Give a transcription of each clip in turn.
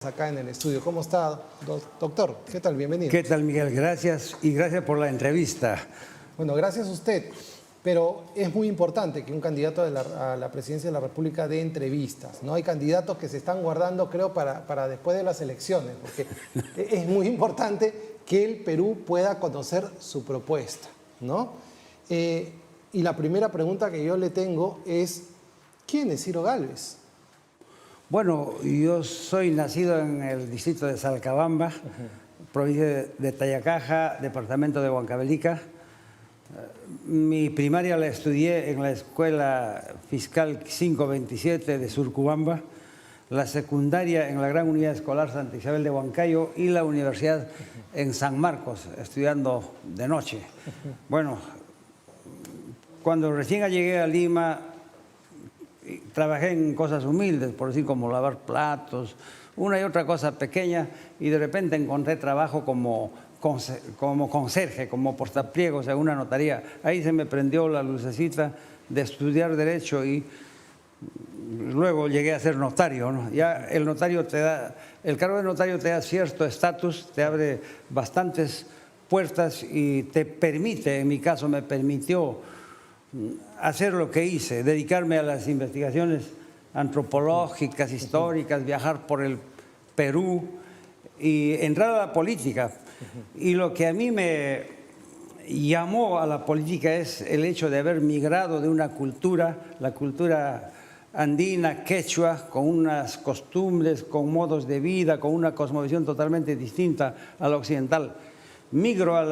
Acá en el estudio. ¿Cómo está, doctor? ¿Qué tal? Bienvenido. ¿Qué tal, Miguel? Gracias y gracias por la entrevista. Bueno, gracias a usted, pero es muy importante que un candidato a la presidencia de la República dé entrevistas, ¿no? Hay candidatos que se están guardando, creo, para después de las elecciones, porque es muy importante que el Perú pueda conocer su propuesta, ¿no? Y la primera pregunta que yo le tengo es, ¿quién es Ciro Gálvez? Bueno, yo soy nacido en el distrito de Salcabamba, provincia de Tayacaja, departamento de Huancavelica. Mi primaria la estudié en la Escuela Fiscal 527 de Surcubamba, la secundaria en la Gran Unidad Escolar Santa Isabel de Huancayo y la universidad en San Marcos, estudiando de noche. Bueno, cuando recién llegué a Lima, trabajé en cosas humildes, por decir, como lavar platos, una y otra cosa pequeña, y de repente encontré trabajo como conserje, como portapliegos en una notaría. Ahí se me prendió la lucecita de estudiar Derecho y luego llegué a ser notario, ¿no? Ya el notario el cargo de notario te da cierto estatus, te abre bastantes puertas y te permite, en mi caso me permitió hacer lo que hice, dedicarme a las investigaciones antropológicas, históricas, viajar por el Perú y entrar a la política. Y lo que a mí me llamó a la política es el hecho de haber migrado de una cultura, la cultura andina, quechua, con unas costumbres, con modos de vida, con una cosmovisión totalmente distinta a la occidental. Migro a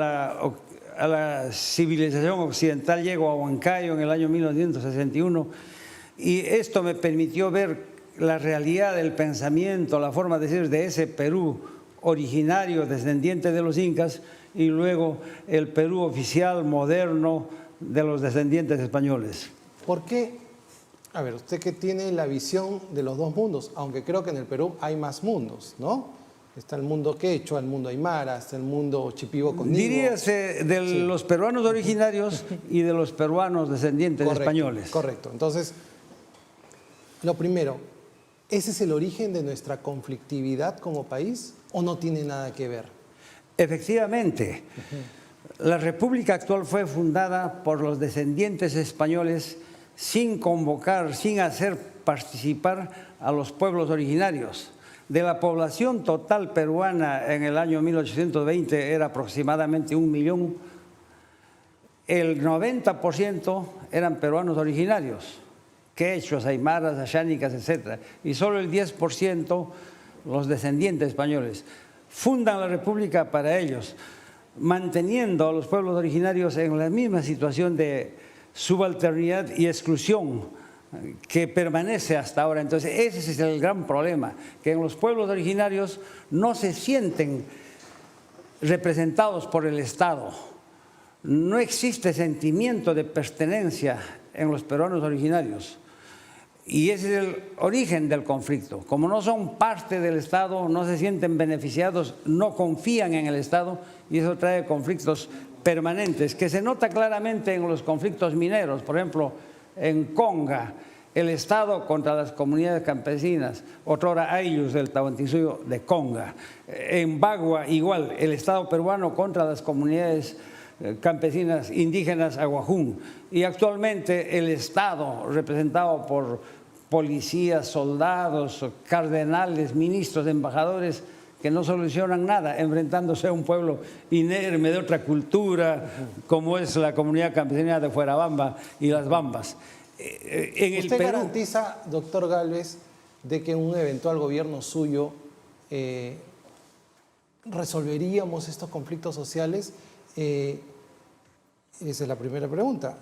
la civilización occidental, llego a Huancayo en el año 1961 y esto me permitió ver la realidad del pensamiento, la forma de ser de ese Perú originario, descendiente de los incas, y luego el Perú oficial, moderno, de los descendientes españoles. ¿Por qué? A ver, usted que tiene la visión de los dos mundos, aunque creo que en el Perú hay más mundos, ¿no? Está el mundo quechua, el mundo aymara, está el mundo chipivo-condigo. Diríase de los peruanos originarios y de los peruanos descendientes españoles. Correcto. Entonces, lo primero, ¿ese es el origen de nuestra conflictividad como país o no tiene nada que ver? Efectivamente. La República actual fue fundada por los descendientes españoles sin convocar, sin hacer participar a los pueblos originarios. De la población total peruana en el año 1820 era aproximadamente 1 millón, el 90% eran peruanos originarios, quechuas, aymaras, ayánicas, etc. Y solo el 10% los descendientes españoles. Fundan la República para ellos, manteniendo a los pueblos originarios en la misma situación de subalternidad y exclusión que permanece hasta ahora. Entonces ese es el gran problema, que en los pueblos originarios no se sienten representados por el Estado. No existe sentimiento de pertenencia en los peruanos originarios. Y ese es el origen del conflicto. Como no son parte del Estado, no se sienten beneficiados, no confían en el Estado, y eso trae conflictos permanentes, que se nota claramente en los conflictos mineros. Por ejemplo, en Conga, el Estado contra las comunidades campesinas, otrora Ayllus del Tahuantinsuyo de Conga. En Bagua, igual, el Estado peruano contra las comunidades campesinas indígenas Aguajún. Y actualmente el Estado, representado por policías, soldados, cardenales, ministros, embajadores, que no solucionan nada, enfrentándose a un pueblo inerme de otra cultura, como es la comunidad campesina de Fuerabamba y las Bambas. ¿Usted garantiza, doctor Gálvez, de que un eventual gobierno suyo resolveríamos estos conflictos sociales? Esa es la primera pregunta.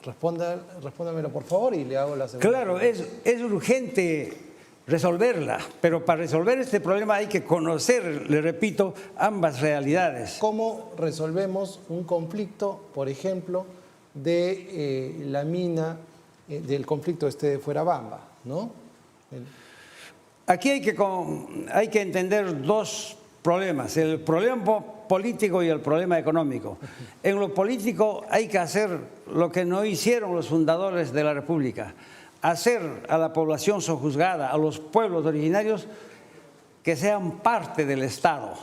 Respóndamelo, por favor, y le hago la segunda. Claro, es urgente resolverla, pero para resolver este problema hay que conocer, le repito, ambas realidades. ¿Cómo resolvemos un conflicto, por ejemplo, de la mina, del conflicto de Fuerabamba, ¿no? Aquí hay que entender dos problemas, el problema político y el problema económico. En lo político hay que hacer lo que no hicieron los fundadores de la República, hacer a la población sojuzgada, a los pueblos originarios, que sean parte del Estado.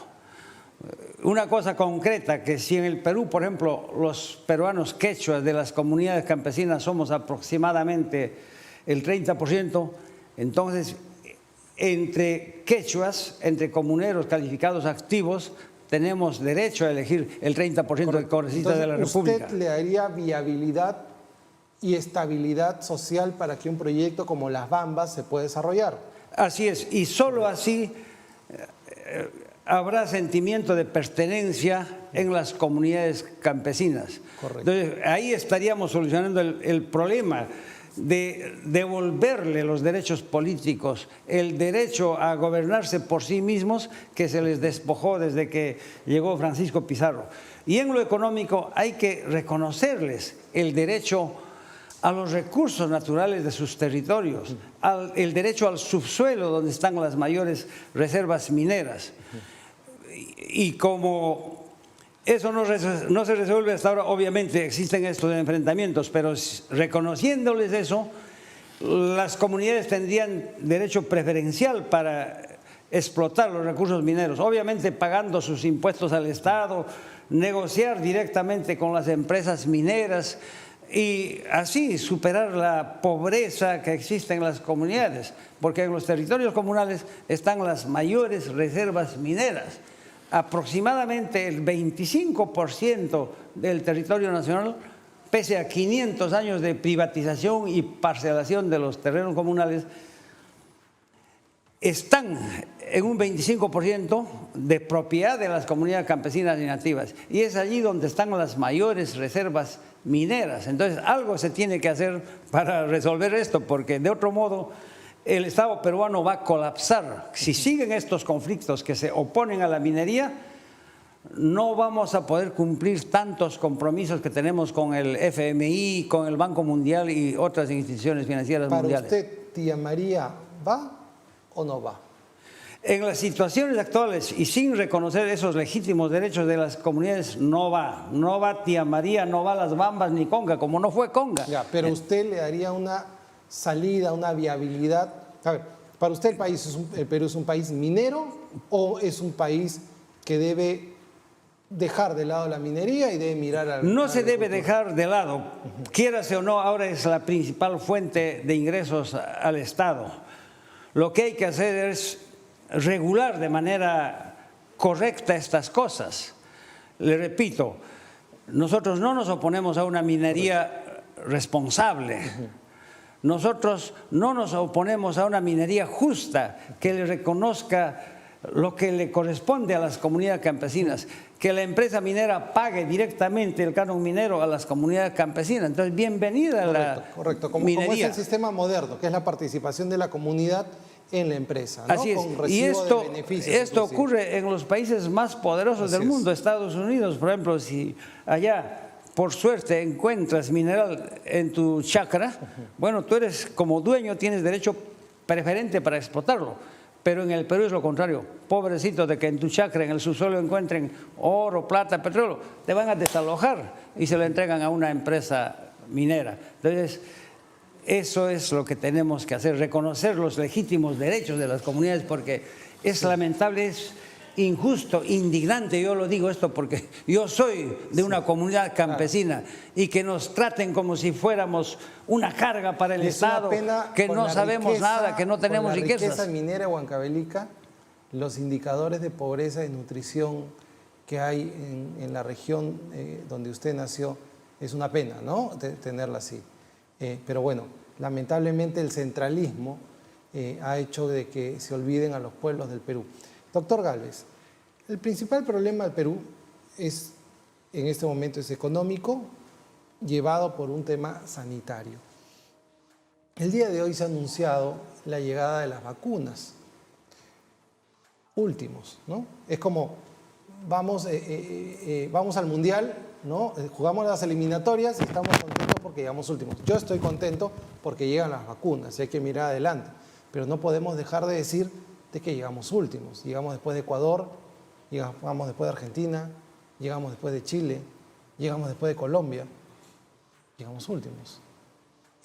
Una cosa concreta, que si en el Perú, por ejemplo, los peruanos quechuas de las comunidades campesinas somos aproximadamente el 30%, entonces entre quechuas, entre comuneros calificados activos, tenemos derecho a elegir el 30% de congresistas de la República. ¿Usted le daría viabilidad y estabilidad social para que un proyecto como Las Bambas se pueda desarrollar? Así es, y solo así habrá sentimiento de pertenencia en las comunidades campesinas. Correcto. Entonces, ahí estaríamos solucionando el problema de devolverle los derechos políticos, el derecho a gobernarse por sí mismos, que se les despojó desde que llegó Francisco Pizarro. Y en lo económico hay que reconocerles el derecho a los recursos naturales de sus territorios, el derecho al subsuelo donde están las mayores reservas mineras. Y como eso no se resuelve hasta ahora, obviamente existen estos enfrentamientos, pero reconociéndoles eso, las comunidades tendrían derecho preferencial para explotar los recursos mineros, obviamente pagando sus impuestos al Estado, negociar directamente con las empresas mineras y así superar la pobreza que existe en las comunidades, porque en los territorios comunales están las mayores reservas mineras. Aproximadamente el 25% del territorio nacional, pese a 500 años de privatización y parcelación de los terrenos comunales, están en un 25% de propiedad de las comunidades campesinas y nativas. Y es allí donde están las mayores reservas mineras. Entonces, algo se tiene que hacer para resolver esto, porque de otro modo el Estado peruano va a colapsar. Si siguen estos conflictos que se oponen a la minería, no vamos a poder cumplir tantos compromisos que tenemos con el FMI, con el Banco Mundial y otras instituciones financieras mundiales. ¿Para usted, tía María, va o no va? En las situaciones actuales y sin reconocer esos legítimos derechos de las comunidades, no va. No va tía María, no va Las Bambas ni Conga, como no fue Conga. Ya, pero usted le daría una salida, una viabilidad. A ver, ¿para usted el Perú es un país minero o es un país que debe dejar de lado la minería y debe mirar al... No se debe dejar de lado, quiérase o no, ahora es la principal fuente de ingresos al Estado. Lo que hay que hacer es regular de manera correcta estas cosas. Le repito, nosotros no nos oponemos a una minería responsable. Nosotros no nos oponemos a una minería justa que le reconozca lo que le corresponde a las comunidades campesinas, que la empresa minera pague directamente el canon minero a las comunidades campesinas. Entonces, bienvenida la minería. Como es el sistema moderno, que es la participación de la comunidad en la empresa, ¿no? Así es. Con Y recibo de beneficios, esto ocurre en los países más poderosos del mundo, Estados Unidos, por ejemplo, si allá por suerte encuentras mineral en tu chacra, bueno, tú eres como dueño, tienes derecho preferente para explotarlo. Pero en el Perú es lo contrario. Pobrecito de que en tu chacra, en el subsuelo, encuentren oro, plata, petróleo, te van a desalojar y se lo entregan a una empresa minera. Entonces, eso es lo que tenemos que hacer, reconocer los legítimos derechos de las comunidades, porque es lamentable, es injusto, indignante, yo lo digo esto porque yo soy de una comunidad campesina y que nos traten como si fuéramos una carga para el Estado, que no sabemos nada, que no tenemos riquezas. La riqueza minera huancavelica, los indicadores de pobreza y nutrición que hay en la región donde usted nació, es una pena, ¿no? Tenerla así. Pero bueno, lamentablemente el centralismo ha hecho de que se olviden a los pueblos del Perú. Doctor Gálvez, el principal problema del Perú en este momento es económico, llevado por un tema sanitario. El día de hoy se ha anunciado la llegada de las vacunas últimos, ¿no? Es como vamos al Mundial, ¿no? Jugamos las eliminatorias y estamos contentos porque llegamos últimos. Yo estoy contento porque llegan las vacunas y hay que mirar adelante, pero no podemos dejar de decir de que llegamos últimos. Llegamos después de Ecuador, llegamos después de Argentina, llegamos después de Chile, llegamos después de Colombia, llegamos últimos.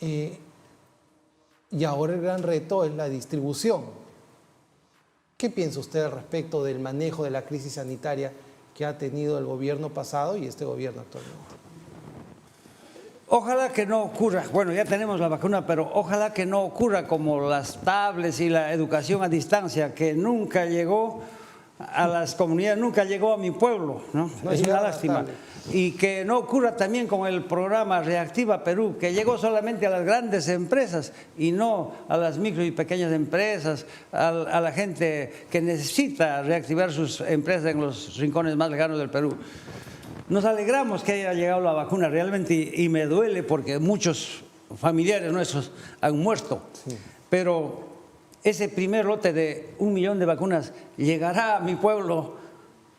Y ahora el gran reto es la distribución. ¿Qué piensa usted al respecto del manejo de la crisis sanitaria que ha tenido el gobierno pasado y este gobierno actualmente? Ojalá que no ocurra, bueno, ya tenemos la vacuna, pero ojalá que no ocurra como las tablets y la educación a distancia, que nunca llegó a las comunidades, nunca llegó a mi pueblo, ¿no? Es una lástima. Y que no ocurra también con el programa Reactiva Perú, que llegó solamente a las grandes empresas y no a las micro y pequeñas empresas, a la gente que necesita reactivar sus empresas en los rincones más lejanos del Perú. Nos alegramos que haya llegado la vacuna realmente y me duele porque muchos familiares nuestros han muerto, sí. Pero ese primer lote de 1 millón de vacunas llegará a mi pueblo,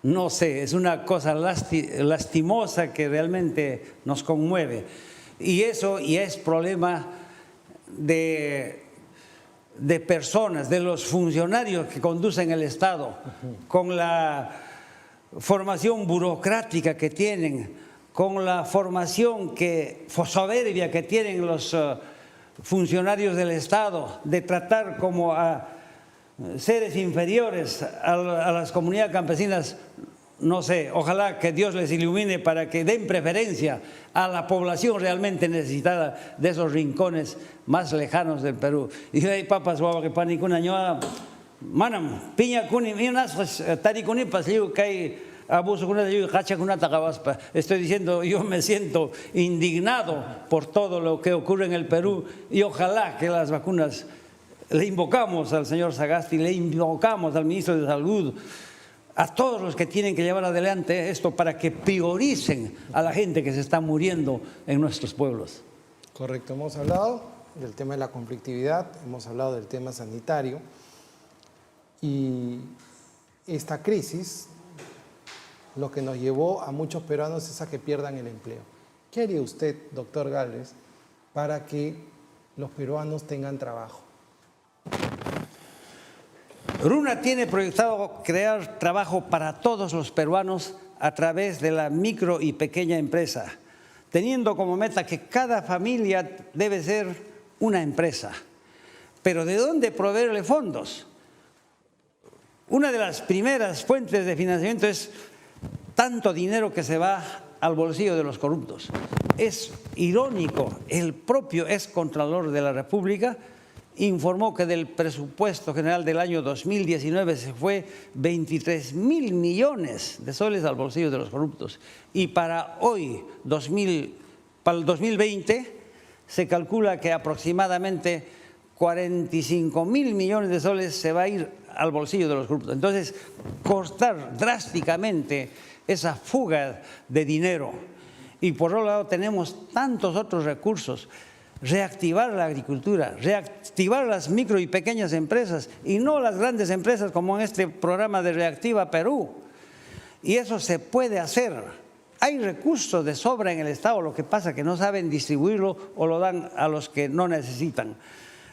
no sé, es una cosa lastimosa que realmente nos conmueve. Y eso ya es problema de personas, de los funcionarios que conducen el Estado, con la formación burocrática que tienen, con la formación soberbia que tienen los funcionarios del Estado, de tratar como a seres inferiores a las comunidades campesinas. No sé, ojalá que Dios les ilumine para que den preferencia a la población realmente necesitada de esos rincones más lejanos del Perú. Y hay papas que panicuna ñoa manam piña kuni minas tarikuni pasliu kai abuso kuna de hacha kuna takabaspa. Estoy diciendo, yo me siento indignado por todo lo que ocurre en el Perú y ojalá que las vacunas, le invocamos al señor Sagasti, le invocamos al ministro de Salud, a todos los que tienen que llevar adelante esto para que prioricen a la gente que se está muriendo en nuestros pueblos. Correcto, hemos hablado del tema de la conflictividad, hemos hablado del tema sanitario y esta crisis lo que nos llevó a muchos peruanos es a que pierdan el empleo. ¿Qué haría usted, doctor Gálvez, para que los peruanos tengan trabajo? Runa tiene proyectado crear trabajo para todos los peruanos a través de la micro y pequeña empresa, teniendo como meta que cada familia debe ser una empresa. Pero ¿de dónde proveerle fondos? Una de las primeras fuentes de financiamiento es tanto dinero que se va al bolsillo de los corruptos. Es irónico, el propio excontralor de la República informó que del presupuesto general del año 2019 se fue 23.000 millones de soles al bolsillo de los corruptos. Y para hoy, para el 2020, se calcula que aproximadamente 45.000 millones de soles se va a ir al bolsillo de los corruptos. Entonces, cortar drásticamente esa fuga de dinero. Y por otro lado tenemos tantos otros recursos. Reactivar la agricultura, reactivar las micro y pequeñas empresas y no las grandes empresas como en este programa de Reactiva Perú. Y eso se puede hacer. Hay recursos de sobra en el Estado, lo que pasa es que no saben distribuirlo o lo dan a los que no necesitan.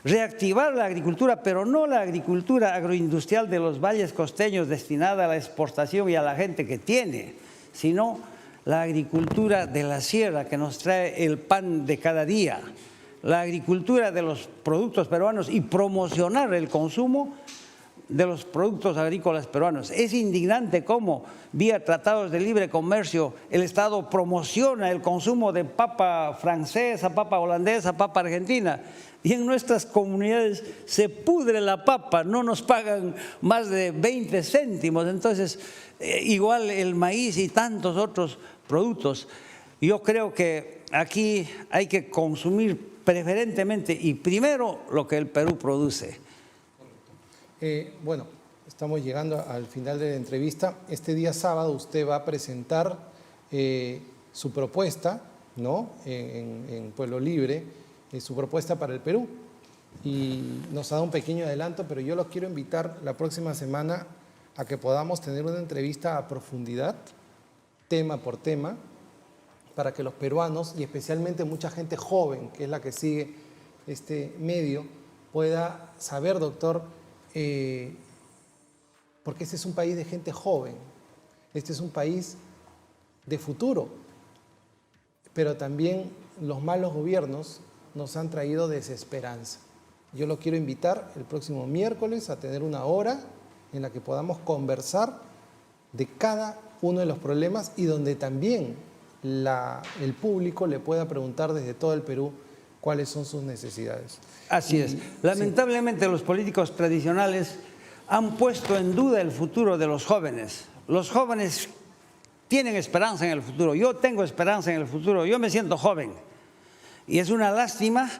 Reactivar la agricultura, pero no la agricultura agroindustrial de los valles costeños destinada a la exportación y a la gente que tiene, sino la agricultura de la sierra que nos trae el pan de cada día. La agricultura de los productos peruanos y promocionar el consumo de los productos agrícolas peruanos. Es indignante cómo, vía tratados de libre comercio, el Estado promociona el consumo de papa francesa, papa holandesa, papa argentina, y en nuestras comunidades se pudre la papa, no nos pagan más de 20 céntimos. Entonces, igual el maíz y tantos otros productos. Yo creo que aquí hay que consumir preferentemente y primero lo que el Perú produce. Bueno, estamos llegando al final de la entrevista. Este día sábado usted va a presentar su propuesta, ¿no? En Pueblo Libre, su propuesta para el Perú. Y nos ha dado un pequeño adelanto, pero yo los quiero invitar la próxima semana a que podamos tener una entrevista a profundidad, tema por tema, para que los peruanos, y especialmente mucha gente joven, que es la que sigue este medio, pueda saber, doctor, porque este es un país de gente joven, este es un país de futuro, pero también los malos gobiernos nos han traído desesperanza. Yo lo quiero invitar el próximo miércoles a tener una hora en la que podamos conversar de cada uno de los problemas y donde también el público le pueda preguntar desde todo el Perú cuáles son sus necesidades. Así es. Lamentablemente los políticos tradicionales han puesto en duda el futuro de los jóvenes. Los jóvenes tienen esperanza en el futuro. Yo tengo esperanza en el futuro. Yo me siento joven. Y es una lástima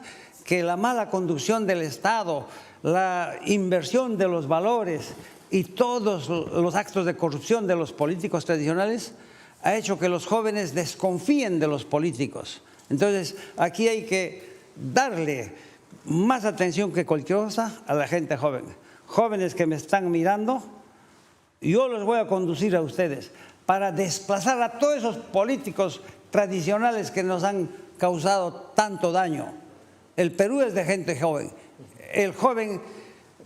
que la mala conducción del Estado, la inversión de los valores y todos los actos de corrupción de los políticos tradicionales ha hecho que los jóvenes desconfíen de los políticos. Entonces, aquí hay que darle más atención que cualquier cosa a la gente joven. Jóvenes que me están mirando, yo los voy a conducir a ustedes para desplazar a todos esos políticos tradicionales que nos han causado tanto daño. El Perú es de gente joven. El joven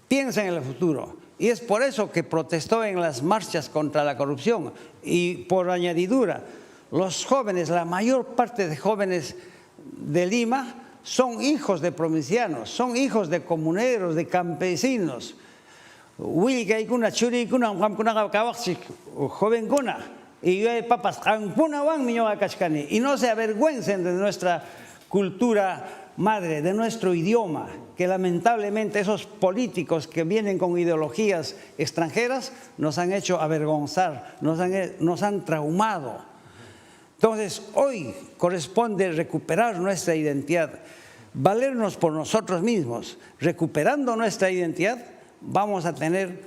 piensa en el futuro y es por eso que protestó en las marchas contra la corrupción. Y por añadidura, los jóvenes, la mayor parte de jóvenes de Lima son hijos de provincianos, son hijos de comuneros, de campesinos. Y no se avergüencen de nuestra cultura madre, de nuestro idioma, que lamentablemente esos políticos que vienen con ideologías extranjeras nos han hecho avergonzar, nos han traumado. Entonces, hoy corresponde recuperar nuestra identidad, valernos por nosotros mismos. Recuperando nuestra identidad, vamos a tener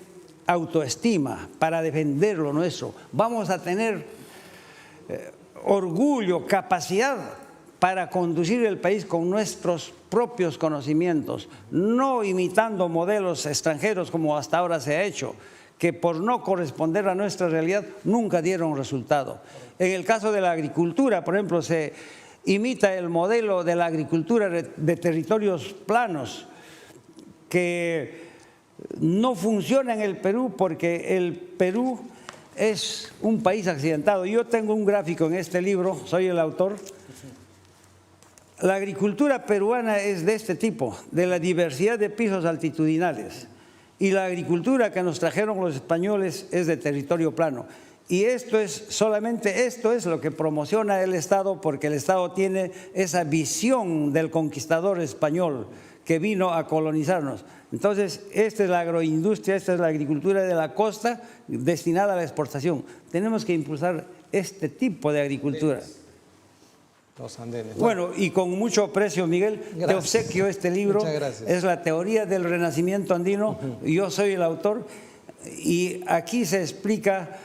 autoestima para defender lo nuestro. Vamos a tener orgullo, capacidad para conducir el país con nuestros propios conocimientos, no imitando modelos extranjeros como hasta ahora se ha hecho, que por no corresponder a nuestra realidad nunca dieron resultado. En el caso de la agricultura, por ejemplo, se imita el modelo de la agricultura de territorios planos, que no funciona en el Perú porque el Perú es un país accidentado. Yo tengo un gráfico en este libro, soy el autor. La agricultura peruana es de este tipo, de la diversidad de pisos altitudinales. Y la agricultura que nos trajeron los españoles es de territorio plano. Y esto es lo que promociona el Estado, porque el Estado tiene esa visión del conquistador español que vino a colonizarnos. Entonces, esta es la agroindustria, esta es la agricultura de la costa destinada a la exportación. Tenemos que impulsar este tipo de agricultura. Los andenes. Bueno, y con mucho aprecio, Miguel, gracias. Te obsequio este libro. Muchas gracias. Es la teoría del renacimiento andino. Yo soy el autor y aquí se explica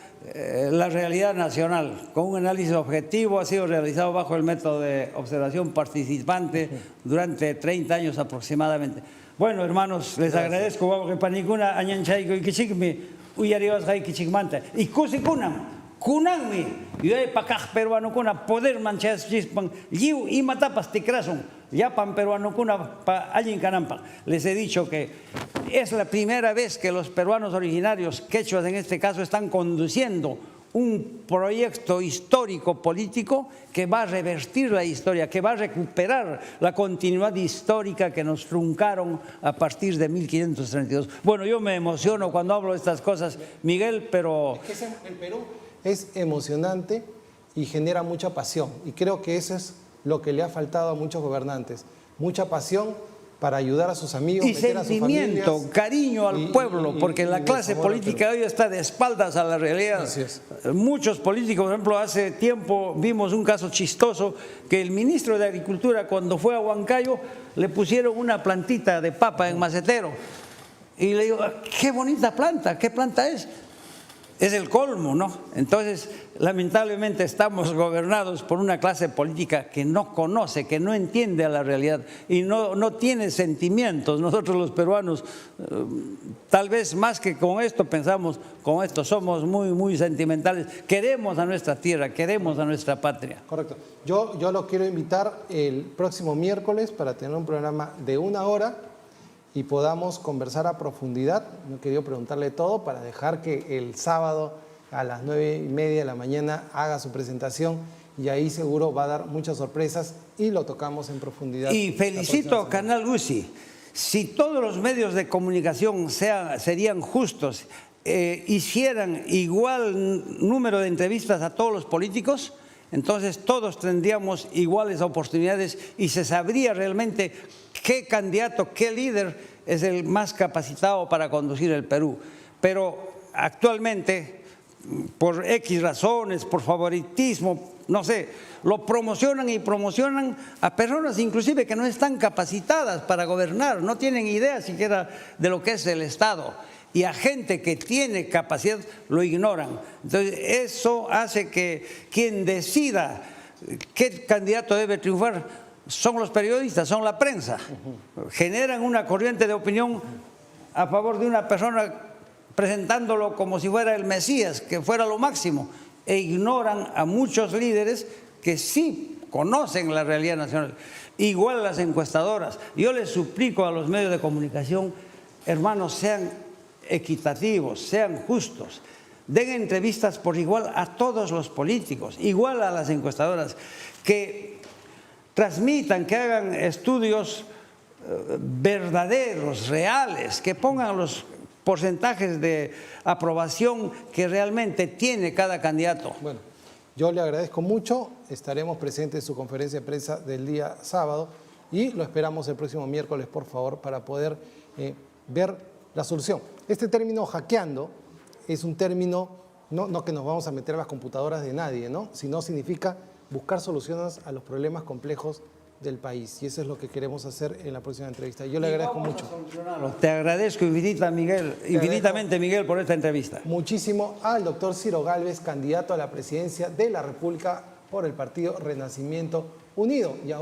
la realidad nacional con un análisis objetivo. Ha sido realizado bajo el método de observación participante durante 30 años aproximadamente. Bueno, hermanos, les agradezco. Y kunanmi yoy pakaj peruano kuna poder manchas chispan liu y matapas tikrason yapan peruano kuna pa allin canampa. Les he dicho que es la primera vez que los peruanos originarios, quechuas en este caso, están conduciendo un proyecto histórico político que va a revertir la historia, que va a recuperar la continuidad histórica que nos truncaron a partir de 1532. Bueno, yo me emociono cuando hablo de estas cosas, Miguel, pero es que el Perú es emocionante y genera mucha pasión. Y creo que eso es lo que le ha faltado a muchos gobernantes. Mucha pasión para ayudar a sus amigos, y sentimiento, cariño al pueblo, porque la clase política hoy está de espaldas a la realidad. Así es. Muchos políticos, por ejemplo, hace tiempo vimos un caso chistoso que el ministro de Agricultura, cuando fue a Huancayo, le pusieron una plantita de papa en macetero. Y le digo, qué bonita planta, ¿qué planta es? Es el colmo, ¿no? Entonces, lamentablemente estamos gobernados por una clase política que no conoce, que no entiende a la realidad y no tiene sentimientos. Nosotros los peruanos, tal vez más que con esto pensamos, con esto somos muy sentimentales. Queremos a nuestra tierra, queremos a nuestra patria. Correcto. Yo lo quiero invitar el próximo miércoles para tener un programa de 1 hora y podamos conversar a profundidad. No he querido preguntarle todo para dejar que el sábado a las 9:30 de la mañana haga su presentación y ahí seguro va a dar muchas sorpresas y lo tocamos en profundidad. Y felicito a Canal UCI. Si todos los medios de comunicación serían justos hicieran igual número de entrevistas a todos los políticos, entonces todos tendríamos iguales oportunidades y se sabría realmente qué candidato, qué líder es el más capacitado para conducir el Perú. Pero actualmente, por X razones, por favoritismo, no sé, lo promocionan y promocionan a personas inclusive que no están capacitadas para gobernar, no tienen idea siquiera de lo que es el Estado. Y a gente que tiene capacidad lo ignoran. Entonces, eso hace que quien decida qué candidato debe triunfar son los periodistas, son la prensa. Generan una corriente de opinión a favor de una persona presentándolo como si fuera el Mesías, que fuera lo máximo, e ignoran a muchos líderes que sí conocen la realidad nacional. Igual las encuestadoras. Yo les suplico a los medios de comunicación, hermanos, sean equitativos, sean justos, den entrevistas por igual a todos los políticos, igual a las encuestadoras, que transmitan, que hagan estudios verdaderos, reales, que pongan los porcentajes de aprobación que realmente tiene cada candidato. Bueno, yo le agradezco mucho, estaremos presentes en su conferencia de prensa del día sábado y lo esperamos el próximo miércoles, por favor, para poder ver la solución. Este término hackeando es un término, no que nos vamos a meter a las computadoras de nadie, ¿no? Sino significa buscar soluciones a los problemas complejos del país. Y eso es lo que queremos hacer en la próxima entrevista. Yo le agradezco mucho. Te agradezco infinitamente, Miguel, por esta entrevista. Muchísimo al doctor Ciro Gálvez, candidato a la presidencia de la República por el partido Renacimiento Unido. Y ahora